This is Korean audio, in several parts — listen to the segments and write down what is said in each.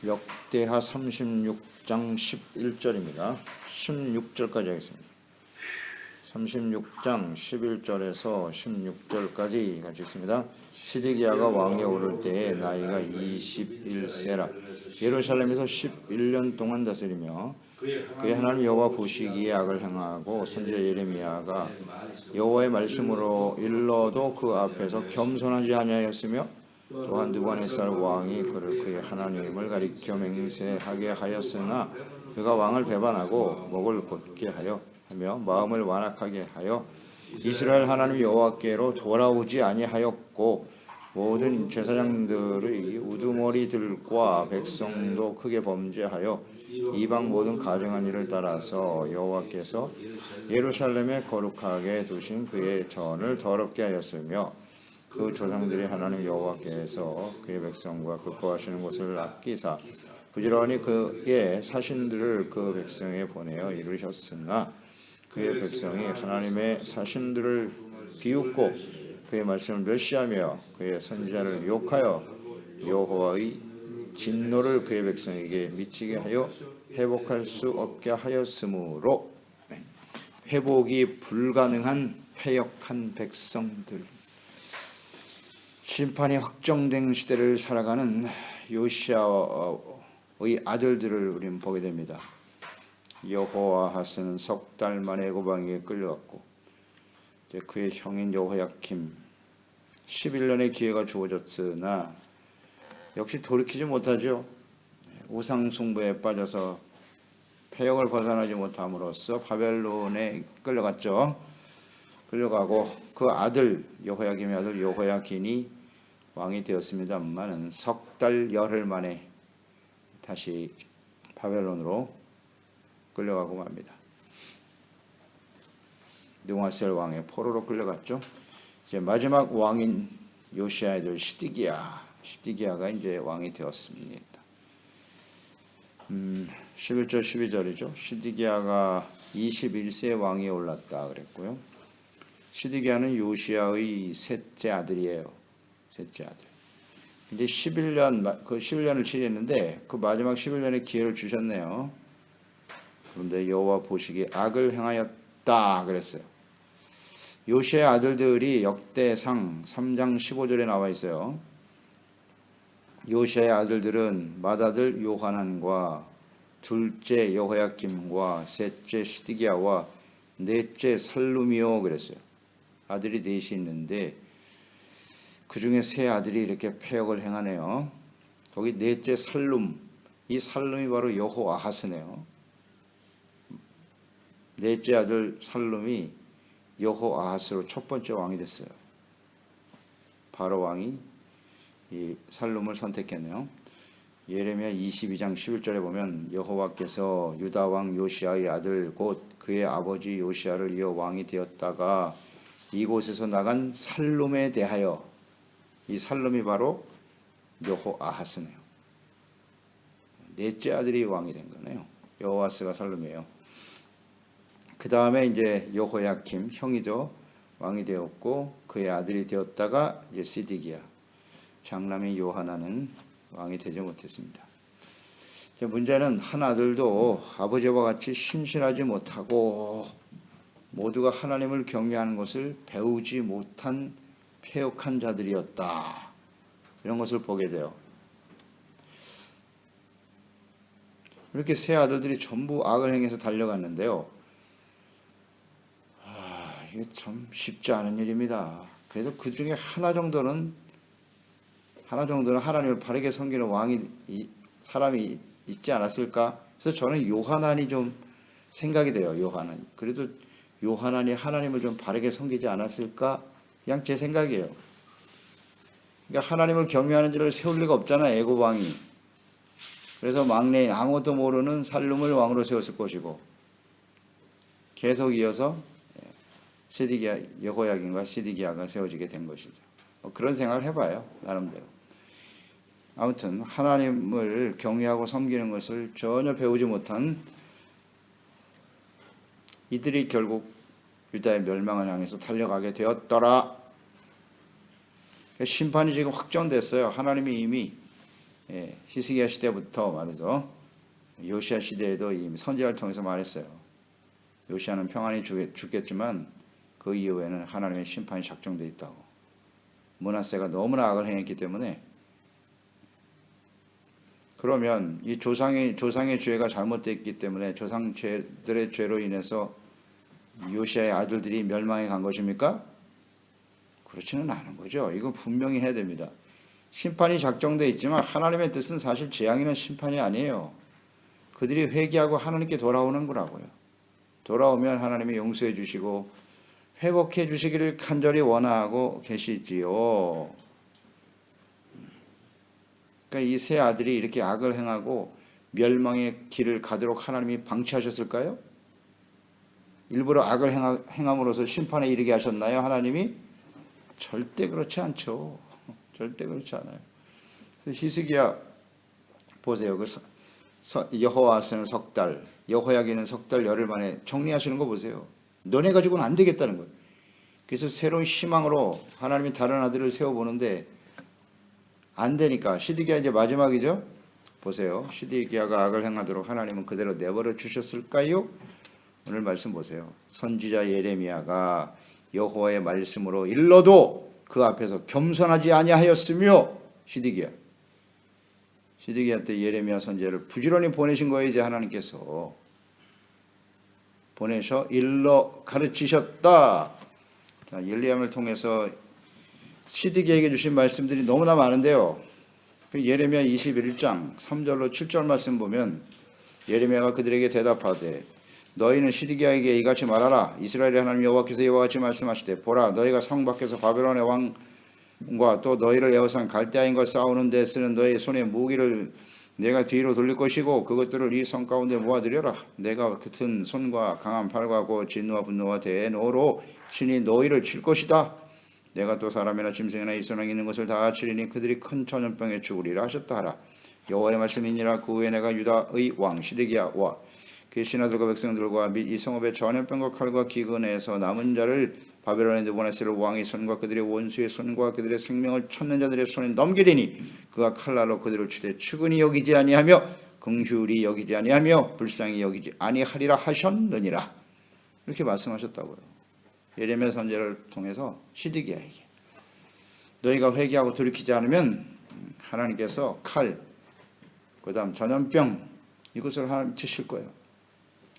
역대하 36장 11절입니다. 16절까지 하겠습니다. 36장 11절에서 16절까지 같이 있습니다. 시드기야가 왕에 오를 때에 나이가 21세라 예루살렘에서 11년 동안 다스리며 그의 하나님 여호와 보시기에 악을 행하고 선지자 예레미야가 여호와의 말씀으로 일러도 그 앞에서 겸손하지 아니하였으며 또한 느부갓네살 왕이 그를 그의 하나님을 가리켜 맹세하게 하였으나 그가 왕을 배반하고 목을 곧게 하여 마음을 완악하게 하여 이스라엘 하나님 여호와께로 돌아오지 아니하였고 모든 제사장들의 우두머리들과 백성도 크게 범죄하여 이방 모든 가증한 일을 따라서 여호와께서 예루살렘에 거룩하게 두신 그의 전을 더럽게 하였으며 그 조상들의 하나님 여호와께서 그의 백성과 그 거하시는 곳을 아끼사 부지런히 그의 사신들을 그 백성에 보내어 이루셨으나 그의 백성이 하나님의 사신들을 비웃고 그의 말씀을 멸시하며 그의 선지자를 욕하여 여호와의 진노를 그의 백성에게 미치게 하여 회복할 수 없게 하였으므로 회복이 불가능한 패역한 백성들, 심판이 확정된 시대를 살아가는 요시야의 아들들을 우리는 보게 됩니다. 여호아하스는 석 달 만에 애고방에 끌려갔고 그의 형인 여호야킴 11년의 기회가 주어졌으나 역시 돌이키지 못하죠. 우상 숭배에 빠져서 패역을 벗어나지 못함으로써 바벨론에 끌려갔죠. 끌려가고 그 아들 여호야김의 아들 여호야긴이 왕이 되었습니다만은 석 달 열흘 만에 다시 바벨론으로 끌려가고 맙니다. 느부갓네살 왕의 포로로 끌려갔죠. 이제 마지막 왕인 요시야의 아들 시드기야가 이제 왕이 되었습니다. 11절 12절이죠. 시드기야가 21세 왕위에 올랐다 그랬고요. 시드기야는 요시야의 셋째 아들이에요. 셋째 아들. 이제 11년을 치렀는데 그 마지막 11년의 기회를 주셨네요. 그런데 여호와 보시기에 악을 행하였다 그랬어요. 요시야의 아들들이 역대상 3장 15절에 나와 있어요. 요시야의 아들들은 맏아들 요하난과 둘째 여호야김과 셋째 시드기야와 넷째 살룸이요 그랬어요. 아들이 넷이 있는데 그 중에 세 아들이 이렇게 패역을 행하네요. 거기 넷째 살룸, 이 살룸이 바로 여호아하스네요. 넷째 아들 살룸이 여호아하스로 첫 번째 왕이 됐어요. 바로 왕이 이 살룸을 선택했네요. 예레미야 22장 11절에 보면 여호와께서 유다 왕 요시야의 아들 곧 그의 아버지 요시야를 이어 왕이 되었다가 이곳에서 나간 살룸에 대하여, 이 살룸이 바로 여호아하스네요. 넷째 아들이 왕이 된 거네요. 여호아하스가 살룸이에요. 그 다음에 이제 여호야킴 형이죠. 왕이 되었고 그의 아들이 되었다가 이제 시드기야, 장남인 요하나는 왕이 되지 못했습니다. 문제는 한 아들도 아버지와 같이 신실하지 못하고 모두가 하나님을 경외하는 것을 배우지 못한 패역한 자들이었다. 이런 것을 보게 돼요. 이렇게 세 아들들이 전부 악을 행해서 달려갔는데요. 이게 참 쉽지 않은 일입니다. 그래도 그 중에 하나 정도는 하나님을 바르게 섬기는 사람이 있지 않았을까? 그래서 저는 요하난이 좀 생각이 돼요. 요하난. 그래도 요하난이 하나님을 좀 바르게 섬기지 않았을까? 그냥 제 생각이에요. 그러니까 하나님을 경외하는 자를 세울 리가 없잖아, 애굽 왕이. 그래서 막내인 아무것도 모르는 살룸을 왕으로 세웠을 것이고 계속 이어서 시드기야, 여호야긴과 시드기야가 세워지게 된 것이죠. 그런 생각을 해봐요, 나름대로. 아무튼 하나님을 경외하고 섬기는 것을 전혀 배우지 못한 이들이 결국 유다의 멸망을 향해서 달려가게 되었더라. 심판이 지금 확정됐어요. 하나님이 이미 히스기야 시대부터 말이죠. 요시야 시대에도 이미 선지자를 통해서 말했어요. 요시야는 평안히 죽겠지만 그 이후에는 하나님의 심판이 작정되어 있다고. 므낫세가 너무나 악을 행했기 때문에. 그러면 이 조상의 죄가 잘못됐기 때문에 조상들의 죄로 인해서 요시야의 아들들이 멸망해 간 것입니까? 그렇지는 않은 거죠. 이건 분명히 해야 됩니다. 심판이 작정되어 있지만 하나님의 뜻은 사실 재앙이나 심판이 아니에요. 그들이 회개하고 하나님께 돌아오는 거라고요. 돌아오면 하나님이 용서해 주시고 회복해 주시기를 간절히 원하고 계시지요. 그러니까 이 세 아들이 이렇게 악을 행하고 멸망의 길을 가도록 하나님이 방치하셨을까요? 일부러 악을 행함으로써 심판에 이르게 하셨나요? 하나님이? 절대 그렇지 않죠. 절대 그렇지 않아요. 히스기야 보세요. 여호와서는 석 달, 여호야기는 석 달 열흘 만에 정리하시는 거 보세요. 너네 가지고는 안 되겠다는 거예요. 그래서 새로운 희망으로 하나님이 다른 아들을 세워보는데 안 되니까 시드기야 이제 마지막이죠. 보세요. 시드기야가 악을 행하도록 하나님은 그대로 내버려 주셨을까요? 오늘 말씀 보세요. 선지자 예레미야가 여호와의 말씀으로 일러도 그 앞에서 겸손하지 아니하였으며 시드기야 때 예레미야 선지자를 부지런히 보내신 거예요. 이제 하나님께서 보내셔 일러 가르치셨다. 예레미야를 통해서 시드기야에게 주신 말씀들이 너무나 많은데요. 예레미야 21장 3절로 7절 말씀 보면 예레미야가 그들에게 대답하되 너희는 시드기야에게 이같이 말하라. 이스라엘의 하나님 여호와께서 이와 같이 말씀하시되 보라 너희가 성 밖에서 바벨론의 왕과 또 너희를 에워싼 갈대아인과 싸우는 데 쓰는 너희 손의 무기를 내가 뒤로 돌릴 것이고 그것들을 이 성 가운데 모아들여라. 내가 같은 손과 강한 팔과 곧 진노와 분노와 대노로 친히 너희를 칠 것이다. 내가 또 사람이나 짐승이나 이손왕 있는 것을 다 치리니 그들이 큰 전염병에 죽으리라 하셨다 하라. 여호와의 말씀이니라. 그 후에 내가 유다의 왕 시드기야와 그의 신하들과 백성들과 및 이 성읍의 전염병과 칼과 기근에서 남은 자를 바벨론의 느부갓네살 왕의 손과 그들의 원수의 손과 그들의 생명을 찾는 자들의 손에 넘기리니 그가 칼날로 그들을 치되 측은히 여기지 아니하며 긍휼히 여기지 아니하며 불쌍히 여기지 아니하리라 하셨느니라. 이렇게 말씀하셨다고요. 예레미야 선지자를 통해서 시드기야에게 너희가 회개하고 돌이키지 않으면 하나님께서 칼, 그 다음 전염병 이것을 하나님 치실 거예요.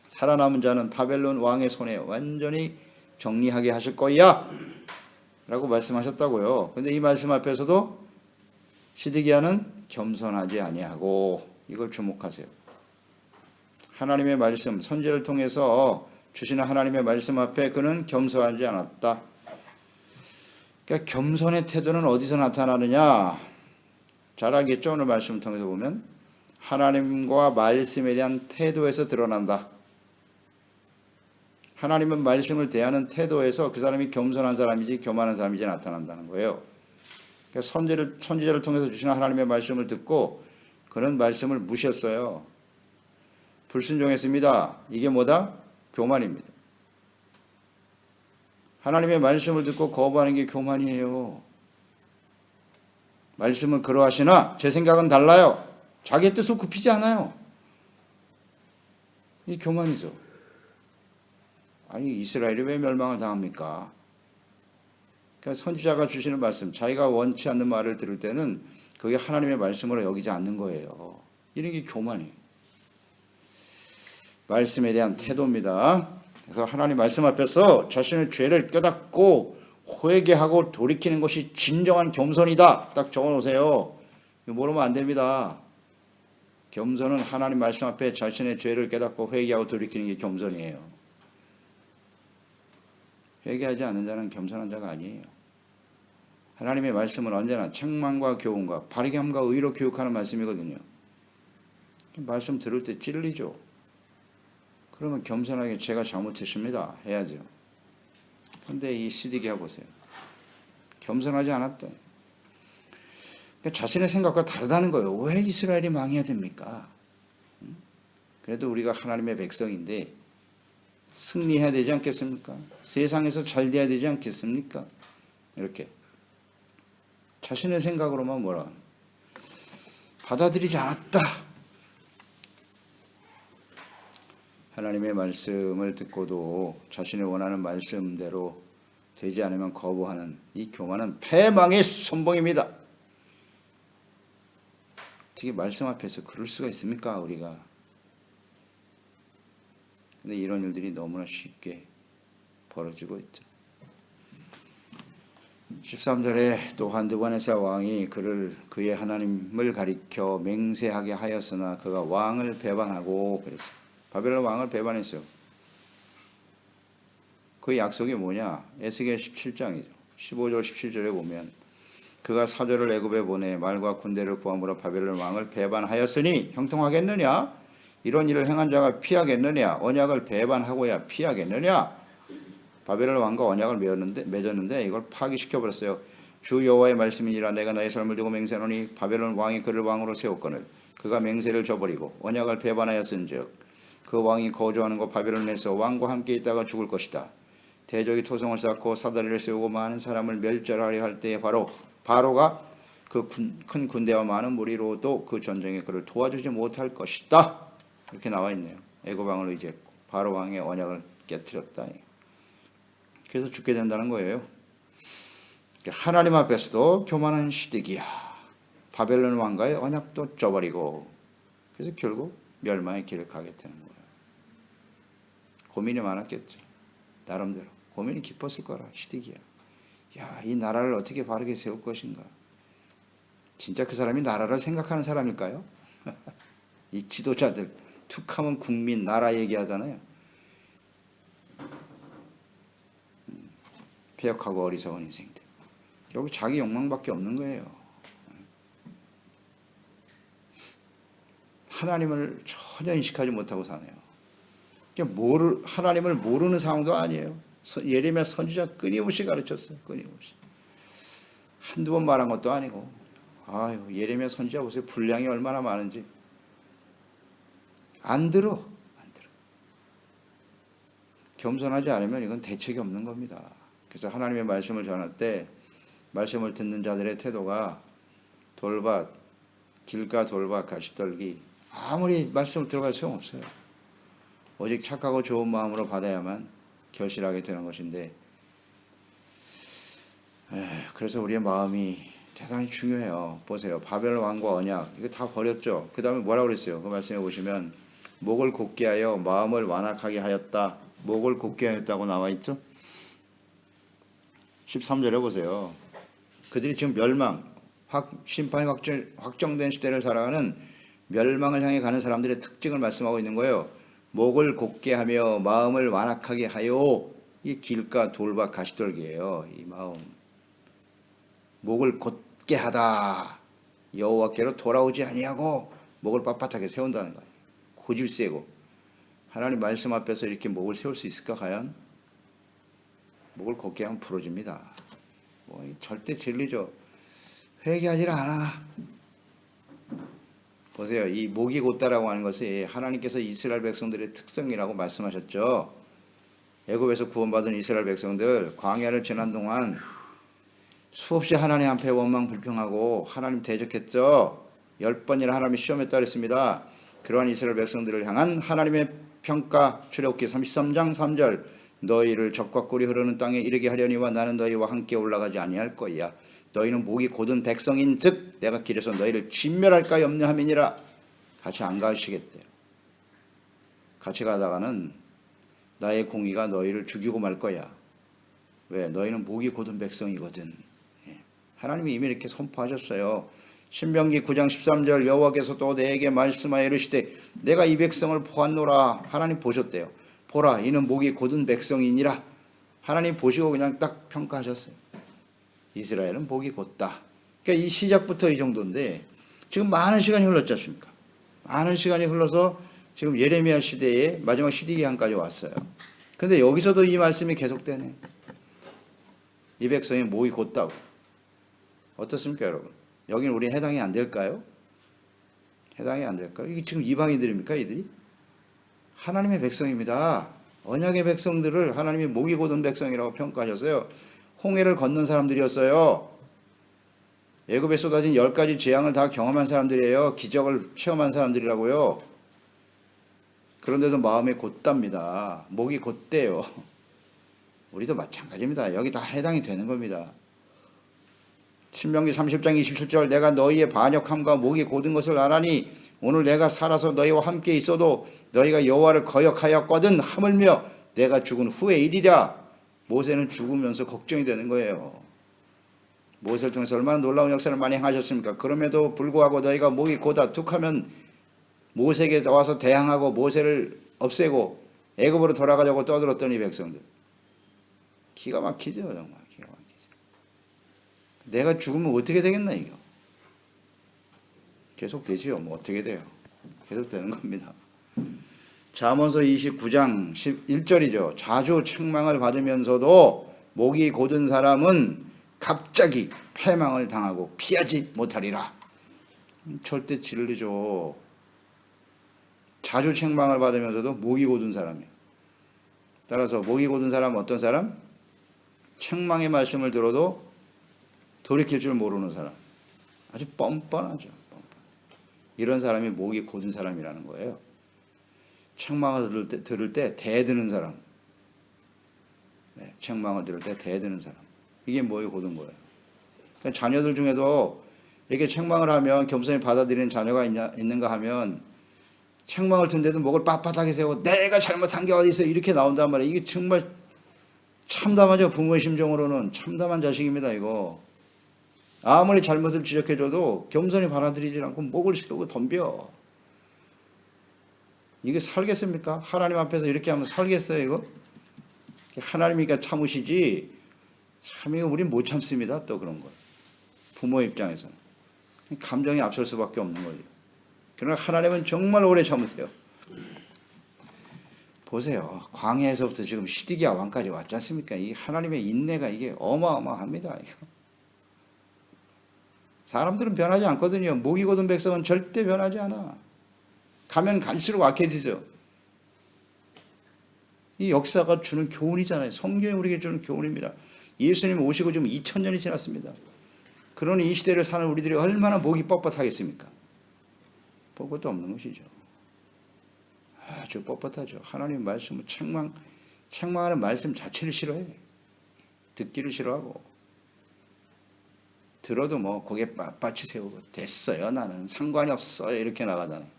살아남은 자는 바벨론 왕의 손에 완전히 정리하게 하실 거야 라고 말씀하셨다고요. 근데 이 말씀 앞에서도 시드기야는 겸손하지 아니하고 이걸 주목하세요. 하나님의 말씀 선지자를 통해서 주시는 하나님의 말씀 앞에 그는 겸손하지 않았다. 그러니까 겸손의 태도는 어디서 나타나느냐? 잘 알겠죠? 오늘 말씀을 통해서 보면 하나님과 말씀에 대한 태도에서 드러난다. 하나님은 말씀을 대하는 태도에서 그 사람이 겸손한 사람이지 교만한 사람이지 나타난다는 거예요. 그러니까 선지자를 통해서 주시는 하나님의 말씀을 듣고 그는 말씀을 무시했어요. 불순종했습니다. 이게 뭐다? 교만입니다. 하나님의 말씀을 듣고 거부하는 게 교만이에요. 말씀은 그러하시나 제 생각은 달라요. 자기의 뜻을 굽히지 않아요. 이 교만이죠. 아니 이스라엘이 왜 멸망을 당합니까? 그러니까 선지자가 주시는 말씀, 자기가 원치 않는 말을 들을 때는 그게 하나님의 말씀으로 여기지 않는 거예요. 이런 게 교만이에요. 말씀에 대한 태도입니다. 그래서 하나님 말씀 앞에서 자신의 죄를 깨닫고 회개하고 돌이키는 것이 진정한 겸손이다. 딱 적어놓으세요. 모르면 안 됩니다. 겸손은 하나님 말씀 앞에 자신의 죄를 깨닫고 회개하고 돌이키는 게 겸손이에요. 회개하지 않는 자는 겸손한 자가 아니에요. 하나님의 말씀은 언제나 책망과 교훈과 바르게 함과 의로 교육하는 말씀이거든요. 말씀 들을 때 찔리죠. 그러면 겸손하게 제가 잘못했습니다 해야죠. 근데 이 시드기야 보세요. 겸손하지 않았다. 그러니까 자신의 생각과 다르다는 거예요. 왜 이스라엘이 망해야 됩니까? 그래도 우리가 하나님의 백성인데 승리해야 되지 않겠습니까? 세상에서 잘 돼야 되지 않겠습니까? 이렇게 자신의 생각으로만 뭐라. 받아들이지 않았다. 하나님의 말씀을 듣고도 자신이 원하는 말씀대로 되지 않으면 거부하는 이 교만은 패망의 선봉입니다. 어떻게 말씀 앞에서 그럴 수가 있습니까, 우리가? 근데 이런 일들이 너무나 쉽게 벌어지고 있죠. 13절에 또 한두 번 에서 왕이 그의 하나님을 가리켜 맹세하게 하였으나 그가 왕을 배반하고 그랬어요. 바벨론 왕을 배반했어요. 그 약속이 뭐냐? 에스겔 17장이죠. 15절 17절에 보면 그가 사절을 애굽에 보내 말과 군대를 구함으로 바벨론 왕을 배반하였으니 형통하겠느냐? 이런 일을 행한 자가 피하겠느냐? 언약을 배반하고야 피하겠느냐? 바벨론 왕과 언약을 맺었는데 이걸 파기시켜버렸어요. 주 여호와의 말씀이니라 내가 나의 삶을 두고 맹세하노니 바벨론 왕이 그를 왕으로 세웠거늘 그가 맹세를 저버리고 언약을 배반하였은즉 그 왕이 거주하는 곳 바벨론에서 왕과 함께 있다가 죽을 것이다. 대적이 토성을 쌓고 사다리를 세우고 많은 사람을 멸절하려 할 때에 바로가 그 큰 군대와 많은 무리로도 그 전쟁에 그를 도와주지 못할 것이다. 이렇게 나와 있네요. 애굽 왕을 의지했고 바로 왕의 언약을 깨뜨렸다. 그래서 죽게 된다는 거예요. 하나님 앞에서도 교만한 시드기야. 바벨론 왕과의 언약도 쪄버리고 그래서 결국 멸망의 길을 가게 되는 거예요. 고민이 많았겠죠. 나름대로 고민이 깊었을 거라. 시드기야. 야, 이 나라를 어떻게 바르게 세울 것인가. 진짜 그 사람이 나라를 생각하는 사람일까요? 이 지도자들 툭하면 국민 나라 얘기하잖아요. 폐역하고 어리석은 인생들. 결국 자기 욕망밖에 없는 거예요. 하나님을 전혀 인식하지 못하고 사네요. 하나님을 모르는 상황도 아니에요. 예레미야 선지자 끊임없이 가르쳤어요. 끊임없이. 한두 번 말한 것도 아니고. 아유, 예레미야 선지자 보세요. 분량이 얼마나 많은지. 안 들어. 겸손하지 않으면 이건 대책이 없는 겁니다. 그래서 하나님의 말씀을 전할 때 말씀을 듣는 자들의 태도가 돌밭, 길가 돌밭 가시떨기 아무리 말씀을 들어갈 소용없어요. 오직 착하고 좋은 마음으로 받아야만 결실하게 되는 것인데 그래서 우리의 마음이 대단히 중요해요. 보세요. 바벨론 왕과 언약 이거 다 버렸죠. 그 다음에 뭐라고 그랬어요? 그 말씀해 보시면 목을 곧게 하여 마음을 완악하게 하였다. 목을 곧게 하였다고 나와 있죠. 13절에 보세요. 그들이 지금 심판이 확정된 시대를 살아가는 멸망을 향해 가는 사람들의 특징을 말씀하고 있는 거예요. 목을 곧게 하며 마음을 완악하게 하여. 이 길가 돌밭 가시떨기예요. 이 마음. 목을 곧게 하다. 여호와께로 돌아오지 아니하고 목을 빳빳하게 세운다는 거예요. 고집 세고. 하나님 말씀 앞에서 이렇게 목을 세울 수 있을까 과연? 목을 곧게 하면 부러집니다. 절대 진리죠. 회개하지 않아. 보세요. 이 목이 곧다라고 하는 것이 하나님께서 이스라엘 백성들의 특성이라고 말씀하셨죠. 애굽에서 구원받은 이스라엘 백성들 광야를 지난 동안 수없이 하나님 앞에 원망 불평하고 하나님 대적했죠. 10번이나 하나님이 시험했다 그랬습니다. 그러한 이스라엘 백성들을 향한 하나님의 평가 출애굽기 33장 3절 너희를 적과 꿀이 흐르는 땅에 이르게 하려니와 나는 너희와 함께 올라가지 아니할 거야. 너희는 목이 곧은 백성인즉 내가 길에서 너희를 진멸할까 염려함이니라. 같이 안 가시겠대요. 같이 가다가는 나의 공의가 너희를 죽이고 말 거야. 왜? 너희는 목이 곧은 백성이거든. 하나님이 이미 이렇게 선포하셨어요. 신명기 9장 13절 여호와께서 또 내게 말씀하여 이르시되 내가 이 백성을 보았노라. 하나님 보셨대요. 보라 이는 목이 곧은 백성이니라. 하나님 보시고 그냥 딱 평가하셨어요. 이스라엘은 목이 곧다. 그러니까 이 시작부터 이 정도인데 지금 많은 시간이 흘렀지 않습니까? 많은 시간이 흘러서 지금 예레미야 시대의 마지막 시디기한까지 왔어요. 근데 여기서도 이 말씀이 계속되네. 이 백성이 목이 곧다고. 어떻습니까 여러분? 여기는 우리 해당이 안 될까요? 해당이 안 될까요? 이게 지금 이방인들입니까 이들이? 하나님의 백성입니다. 언약의 백성들을 하나님이 목이 곧은 백성이라고 평가하셨어요. 홍해를 건넌 사람들이었어요. 애굽에 쏟아진 10가지 재앙을 다 경험한 사람들이에요. 기적을 체험한 사람들이라고요. 그런데도 마음이 곧답니다. 목이 곧대요. 우리도 마찬가지입니다. 여기 다 해당이 되는 겁니다. 신명기 30장 27절 내가 너희의 반역함과 목이 곧은 것을 알아니 오늘 내가 살아서 너희와 함께 있어도 너희가 여호와를 거역하였거든 하물며 내가 죽은 후의 일이랴. 모세는 죽으면서 걱정이 되는 거예요. 모세를 통해서 얼마나 놀라운 역사를 많이 행하셨습니까? 그럼에도 불구하고 너희가 목이 고다 툭하면 모세에게 와서 대항하고 모세를 없애고 애굽으로 돌아가자고 떠들었더니 백성들 기가 막히죠. 정말 기가 막히죠. 내가 죽으면 어떻게 되겠나 이거. 계속 되지요. 뭐 어떻게 돼요. 계속 되는 겁니다. 잠언서 29장 11절이죠. 자주 책망을 받으면서도 목이 곧은 사람은 갑자기 패망을 당하고 피하지 못하리라. 절대 진리죠. 자주 책망을 받으면서도 목이 곧은 사람이에요. 따라서 목이 곧은 사람은 어떤 사람? 책망의 말씀을 들어도 돌이킬 줄 모르는 사람. 아주 뻔뻔하죠. 이런 사람이 목이 곧은 사람이라는 거예요. 책망을 들을 때 대드는 사람. 네, 책망을 들을 때 대드는 사람. 이게 목이 곧은 거예요. 그러니까 자녀들 중에도 이렇게 책망을 하면 겸손히 받아들이는 자녀가 있는가 하면 책망을 듣는데도 목을 빳빳하게 세우고 내가 잘못한 게 어디 있어 이렇게 나온단 말이에요. 이게 정말 참담하죠. 부모의 심정으로는 참담한 자식입니다. 이거 아무리 잘못을 지적해줘도 겸손히 받아들이지 않고 목을 세우고 덤벼. 이게 살겠습니까? 하나님 앞에서 이렇게 하면 살겠어요 이거? 하나님이니까 참으시지 참 이거 우린 못 참습니다. 또 그런 거 부모 입장에서는 감정이 앞설 수밖에 없는 거죠. 그러나 하나님은 정말 오래 참으세요. 보세요. 광야에서부터 지금 시드기야 왕까지 왔지 않습니까? 이 하나님의 인내가 이게 어마어마합니다. 사람들은 변하지 않거든요. 목이 곧은 백성은 절대 변하지 않아. 가면 갈수록 악해지죠. 이 역사가 주는 교훈이잖아요. 성경이 우리에게 주는 교훈입니다. 예수님 오시고 지금 2000년이 지났습니다. 그러니 이 시대를 사는 우리들이 얼마나 목이 뻣뻣하겠습니까? 볼 것도 없는 것이죠. 아주 뻣뻣하죠. 하나님 말씀을 책망하는 말씀 자체를 싫어해. 듣기를 싫어하고 들어도 뭐 고개 빳빳이 세우고 됐어요. 나는 상관이 없어요. 이렇게 나가잖아요.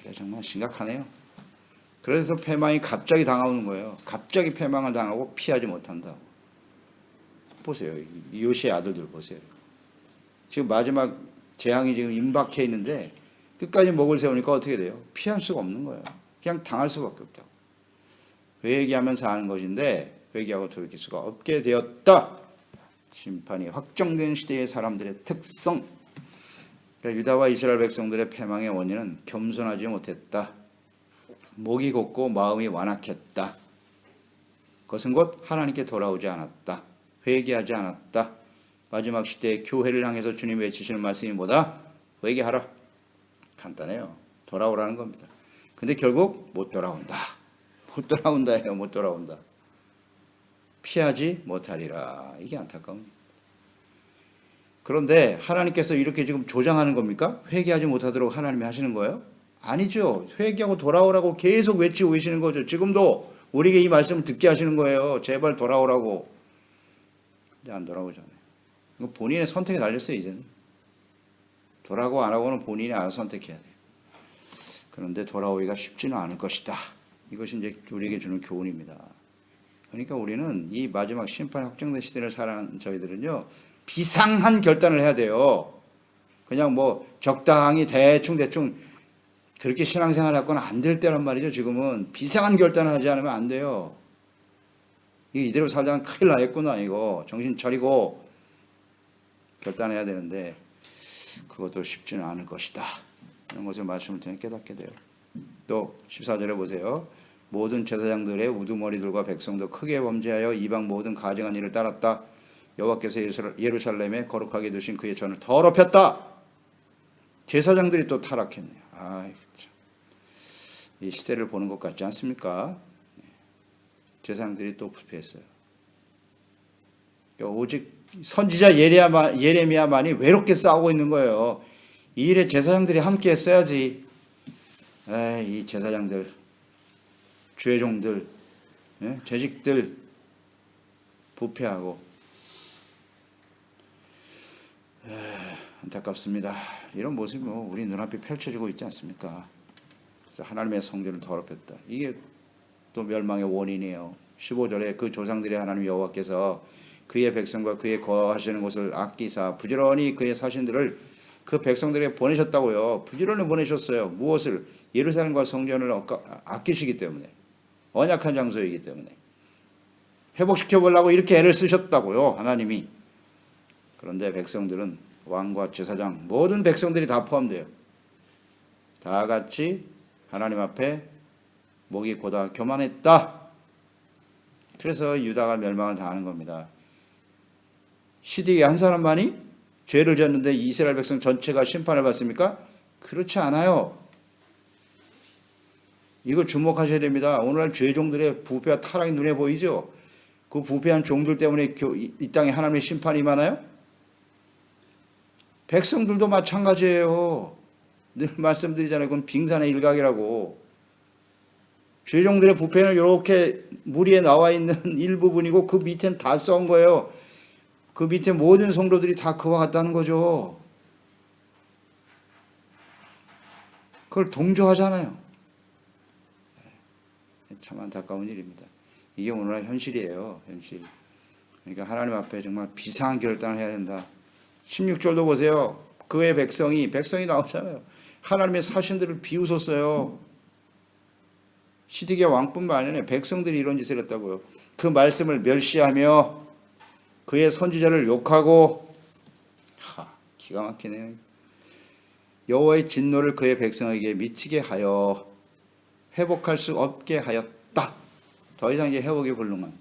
이거 정말 심각하네요. 그래서 패망이 갑자기 당하는 거예요. 갑자기 패망을 당하고 피하지 못한다. 보세요. 요시의 아들들 보세요. 지금 마지막 재앙이 지금 임박해 있는데 끝까지 목을 세우니까 어떻게 돼요? 피할 수가 없는 거예요. 그냥 당할 수밖에 없다고. 회개하면서 하는 것인데 회개하고 돌이킬 수가 없게 되었다. 심판이 확정된 시대의 사람들의 특성. 그러니까 유다와 이스라엘 백성들의 패망의 원인은 겸손하지 못했다. 목이 곧고 마음이 완악했다. 그것은 곧 하나님께 돌아오지 않았다. 회개하지 않았다. 마지막 시대의 교회를 향해서 주님이 외치시는 말씀이 뭐다? 회개하라. 간단해요. 돌아오라는 겁니다. 근데 결국 못 돌아온다. 못 돌아온다예요. 못 돌아온다. 피하지 못하리라. 이게 안타까운. 그런데 하나님께서 이렇게 지금 조장하는 겁니까? 회개하지 못하도록 하나님이 하시는 거예요? 아니죠. 회개하고 돌아오라고 계속 외치고 계시는 거죠. 지금도 우리에게 이 말씀을 듣게 하시는 거예요. 제발 돌아오라고. 근데 안 돌아오잖아요. 이거 본인의 선택에 달렸어요. 이제는. 돌아오고 안 하고는 본인이 알아서 선택해야 돼요. 그런데 돌아오기가 쉽지는 않을 것이다. 이것이 이제 우리에게 주는 교훈입니다. 그러니까 우리는 이 마지막 심판 확정된 시대를 살아가는 저희들은요. 비상한 결단을 해야 돼요. 그냥 뭐 적당히 대충 그렇게 신앙생활 하고는 안 될 때란 말이죠. 지금은 비상한 결단을 하지 않으면 안 돼요. 이대로 살다가 큰일 나겠구나 이거. 정신 차리고 결단해야 되는데 그것도 쉽지는 않을 것이다. 이런 것을 말씀을 통해 깨닫게 돼요. 또 14절에 보세요. 모든 제사장들의 우두머리들과 백성도 크게 범죄하여 이방 모든 가증한 일을 따랐다. 여호와께서 예루살렘에 거룩하게 두신 그의 전을 더럽혔다. 제사장들이 또 타락했네요. 이 시대를 보는 것 같지 않습니까? 제사장들이 또 부패했어요. 오직 선지자 예레미야만이 외롭게 싸우고 있는 거예요. 이 일에 제사장들이 함께 했어야지. 이 제사장들, 주의 종들, 재직들 부패하고 안타깝습니다. 이런 모습이 우리 눈앞에 펼쳐지고 있지 않습니까? 그래서 하나님의 성전을 더럽혔다. 이게 또 멸망의 원인이에요. 15절에 그 조상들의 하나님 여호와께서 그의 백성과 그의 거하시는 곳을 아끼사 부지런히 그의 사신들을 그 백성들에게 보내셨다고요. 부지런히 보내셨어요. 무엇을? 예루살렘과 성전을 아끼시기 때문에, 언약한 장소이기 때문에 회복시켜 보려고 이렇게 애를 쓰셨다고요, 하나님이. 그런데 백성들은, 왕과 제사장 모든 백성들이 다 포함돼요. 다 같이 하나님 앞에 목이 고다 교만했다. 그래서 유다가 멸망을 당하는 겁니다. 시디게 한 사람만이 죄를 졌는데 이스라엘 백성 전체가 심판을 받습니까? 그렇지 않아요. 이거 주목하셔야 됩니다. 오늘날 죄종들의 부패와 타락이 눈에 보이죠? 그 부패한 종들 때문에 이 땅에 하나님의 심판이 임하나요? 백성들도 마찬가지예요. 늘 말씀드리잖아요. 그건 빙산의 일각이라고. 죄종들의 부패는 이렇게 물 위에 나와 있는 일부분이고 그 밑엔 다 썩은 거예요. 그 밑에 모든 성도들이 다 그와 같다는 거죠. 그걸 동조하잖아요. 참 안타까운 일입니다. 이게 오늘날 현실이에요. 현실. 그러니까 하나님 앞에 정말 비상한 결단을 해야 된다. 16절도 보세요. 그의 백성이 나오잖아요. 하나님의 사신들을 비웃었어요. 시드기야 왕뿐만 아니라 백성들이 이런 짓을 했다고요. 그 말씀을 멸시하며 그의 선지자를 욕하고, 기가 막히네요. 여호와의 진노를 그의 백성에게 미치게 하여 회복할 수 없게 하였다. 더 이상 이제 회복이 불능한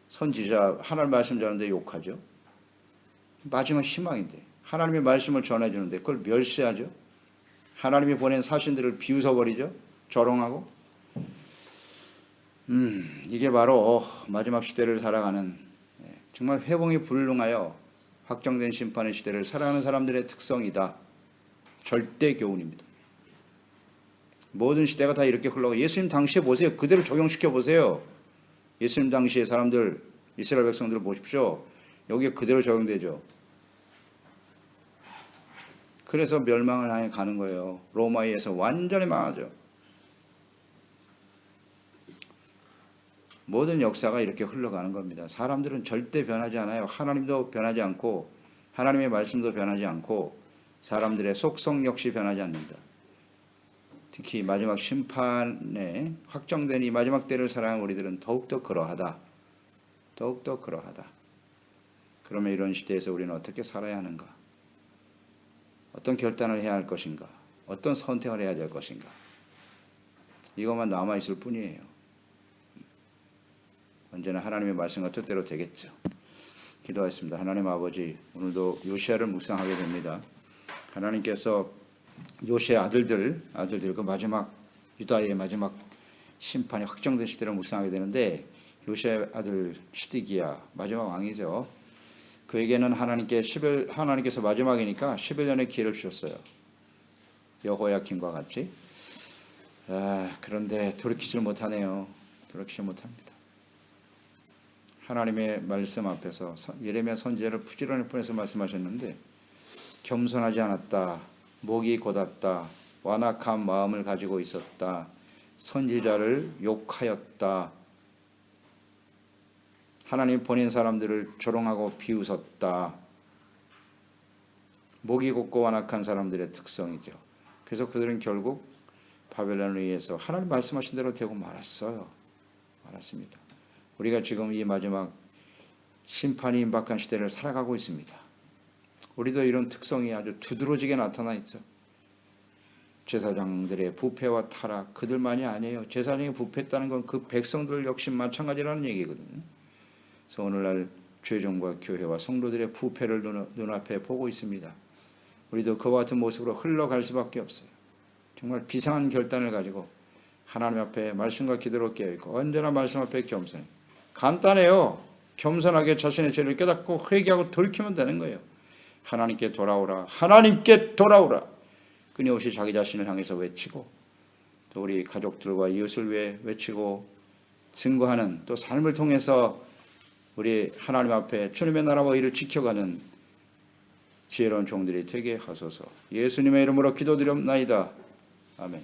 선지자, 하나님 말씀 전하는데 욕하죠. 마지막 희망인데 하나님의 말씀을 전해주는데 그걸 멸시하죠. 하나님이 보낸 사신들을 비웃어버리죠. 조롱하고. 이게 바로 마지막 시대를 살아가는, 정말 회복이 불능하여 확정된 심판의 시대를 살아가는 사람들의 특성이다. 절대 교훈입니다. 모든 시대가 다 이렇게 흘러가고, 예수님 당시에 보세요. 그대로 적용시켜 보세요. 예수님 당시에 사람들, 이스라엘 백성들을 보십시오. 여기에 그대로 적용되죠. 그래서 멸망을 향해 가는 거예요. 로마에 의해서 완전히 망하죠. 모든 역사가 이렇게 흘러가는 겁니다. 사람들은 절대 변하지 않아요. 하나님도 변하지 않고 하나님의 말씀도 변하지 않고 사람들의 속성 역시 변하지 않는다. 특히 마지막 심판에 확정된 이 마지막 때를 살아가는 우리들은 더욱더 그러하다. 더욱더 그러하다. 그러면 이런 시대에서 우리는 어떻게 살아야 하는가? 어떤 결단을 해야 할 것인가? 어떤 선택을 해야 될 것인가? 이것만 남아있을 뿐이에요. 언제나 하나님의 말씀과 뜻대로 되겠죠. 기도하겠습니다. 하나님 아버지, 오늘도 요시야를 묵상하게 됩니다. 하나님께서 요시야 아들들 그 마지막 유다의 마지막 심판이 확정된 시대를 묵상하게 되는데, 요시야 아들 시드기야 마지막 왕이죠. 그에게는 하나님께서 마지막이니까 11년의 기회를 주셨어요. 여호야김과 같이. 그런데 돌이키질 못하네요. 돌이키지 못합니다. 하나님의 말씀 앞에서 예레미야 선지자를 부지런히 보내서 말씀하셨는데, 겸손하지 않았다, 목이 곧았다, 완악한 마음을 가지고 있었다, 선지자를 욕하였다, 하나님 보낸 사람들을 조롱하고 비웃었다. 목이 곧고 완악한 사람들의 특성이죠. 그래서 그들은 결국 바벨론에 의해서 하나님 말씀하신 대로 되고 말았어요. 말았습니다. 우리가 지금 이 마지막 심판이 임박한 시대를 살아가고 있습니다. 우리도 이런 특성이 아주 두드러지게 나타나 있죠. 제사장들의 부패와 타락, 그들만이 아니에요. 제사장이 부패했다는 건 그 백성들 역시 마찬가지라는 얘기거든요. 그래서 오늘날 죄종과 교회와 성도들의 부패를 눈앞에 보고 있습니다. 우리도 그와 같은 모습으로 흘러갈 수밖에 없어요. 정말 비상한 결단을 가지고 하나님 앞에 말씀과 기도로 깨어있고 언제나 말씀 앞에 겸손히. 간단해요. 겸손하게 자신의 죄를 깨닫고 회개하고 돌이키면 되는 거예요. 하나님께 돌아오라. 하나님께 돌아오라. 끊임없이 자기 자신을 향해서 외치고 또 우리 가족들과 이웃을 위해 외치고 증거하는 또 삶을 통해서 우리 하나님 앞에 주님의 나라와 의를 지켜가는 지혜로운 종들이 되게 하소서. 예수님의 이름으로 기도드리옵나이다. 아멘.